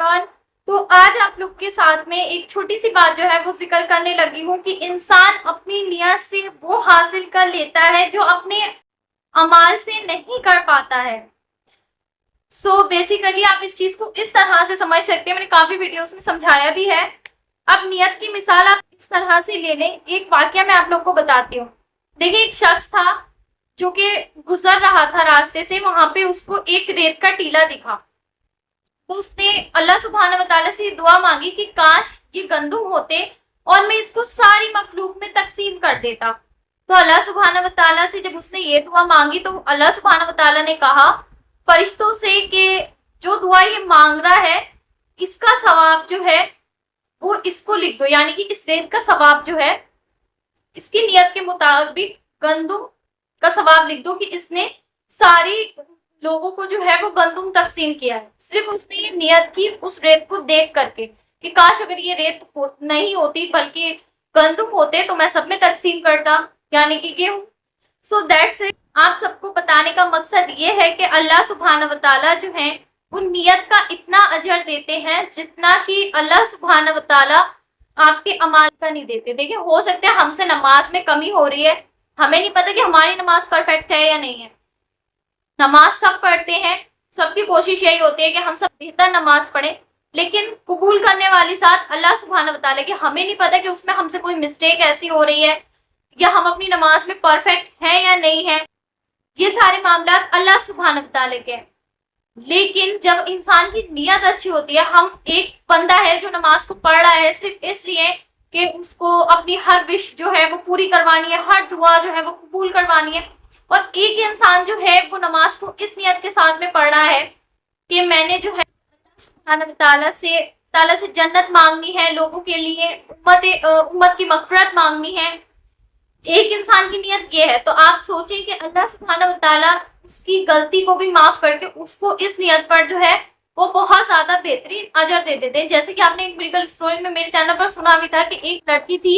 Everyone. तो आज आप लोग के साथ में एक छोटी सी बात जो है वो जिक्र करने लगी हूँ कि इंसान अपनी नियत से वो हासिल कर लेता है जो अपने अमाल से नहीं कर पाता है। बेसिकली आप इस चीज को इस तरह से समझ सकते हैं, मैंने काफी वीडियोस में समझाया भी है। अब नियत की मिसाल आप इस तरह से ले लें। एक वाकया मैं आप लोग को बताती हूँ। देखिए, एक शख्स था जो कि गुजर रहा था रास्ते से, वहां पे उसको एक रेत का टीला दिखा। तो उसने अल्लाह सुब्हान व तआला से दुआ मांगी कि काश ये गंदुम होते और मैं इसको सारी मखलूक में तकसीम कर देता। तो अल्लाह सुब्हान व तआला से जब उसने ये दुआ मांगी तो अल्लाह सुब्हान व तआला ने कहा फरिश्तों से कि जो दुआ ये मांग रहा है इसका सवाब जो है वो इसको लिख दो, यानी कि इस रेत का सवाब जो है इसकी नियत के मुताबिक गंदुम का सवाब लिख दो कि इसने सारी लोगों को जो है वो गंदुम तकसीम किया है। सिर्फ उसने ये नियत की उस रेत को देख करके कि काश अगर ये रेत नहीं होती बल्कि गंदुम होते तो मैं सब में तकसीम करता, यानी कि गेहूं। So that's it. आप सबको बताने का मकसद ये है कि अल्लाह सुब्हान व तआला जो है वो नियत का इतना अजर देते हैं जितना कि अल्लाह सुब्हान व तआला आपके अमाल का नहीं देते। देखिए, हो सकता है हमसे नमाज में कमी हो रही है, हमें नहीं पता कि हमारी नमाज परफेक्ट है या नहीं है। नमाज सब पढ़ते हैं, सबकी कोशिश यही होती है कि हम सब बेहतर नमाज पढ़ें, लेकिन कबूल करने वाली साथ अल्लाह सुब्हान व तआला की हमें नहीं पता कि उसमें हमसे कोई मिस्टेक ऐसी हो रही है या हम अपनी नमाज में परफेक्ट हैं या नहीं है। ये सारे मामला अल्लाह सुब्हान व तआला के हैं। लेकिन जब इंसान की नीयत अच्छी होती है, हम एक बंदा है जो नमाज को पढ़ रहा है सिर्फ इसलिए कि उसको अपनी हर विश जो है वो पूरी करवानी है, हर दुआ जो है वो कबूल करवानी है, और एक इंसान जो है वो नमाज को इस नियत के साथ में पढ़ रहा है कि मैंने जो है सुब्हान व तआला से जन्नत मांगनी है, लोगों के लिए उम्मत की मगफरत मांगनी है। एक इंसान की नियत ये है, तो आप सोचें कि अल्लाह सुब्हान व तआला उसकी गलती को भी माफ करके उसको इस नियत पर जो है वो बहुत ज्यादा बेहतरीन अजर दे देते हैं। जैसे कि आपने एक बिल्कुल स्टोरी में मेरे चैनल पर सुना भी था कि एक लड़की थी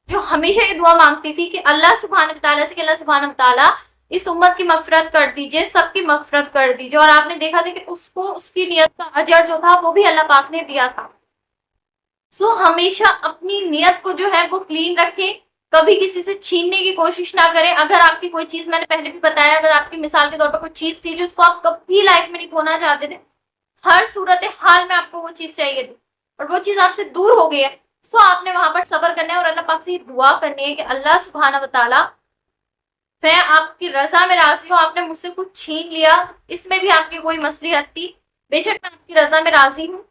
जो हमेशा ये दुआ मांगती थी कि अल्लाह सुब्हान व तआला से कि अल्लाह सुब्हान व तआला इस उम्मत की मगफरत कर दीजिए, सबकी मगफरत कर दीजिए, और आपने देखा था कि उसको उसकी नियत का अजर जो था वो भी अल्लाह पाक ने दिया था। हमेशा अपनी नियत को जो है वो क्लीन रखें, कभी किसी से छीनने की कोशिश ना करें। अगर आपकी कोई चीज, मैंने पहले भी बताया, अगर आपकी मिसाल के तौर पर कोई चीज थी जो उसको आप कभी लाइफ में नहीं खोना चाहते थे, हर सूरत हाल में आपको वो चीज चाहिए थी और वो चीज आपसे दूर हो गई है, आपने वहां पर सब्र करना है और अल्लाह पाक से ये दुआ करनी है कि अल्लाह सुब्हान व तआला मैं आपकी रजा में राजी हूँ, आपने मुझसे कुछ छीन लिया, इसमें भी आपकी कोई मसलिहत थी, बेशक मैं आपकी रजा में राजी हूँ,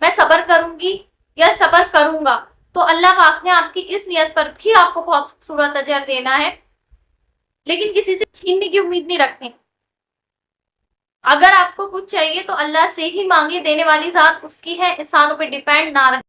मैं सब्र करूंगी या सब्र करूंगा। तो अल्लाह पाक ने आपकी इस नियत पर भी आपको बहुत खूबसूरत अजर देना है, लेकिन किसी से छीनने की उम्मीद नहीं रखें। अगर आपको कुछ चाहिए तो अल्लाह से ही मांगे, देने वाली जात उसकी है, इंसानों पर डिपेंड ना रहे।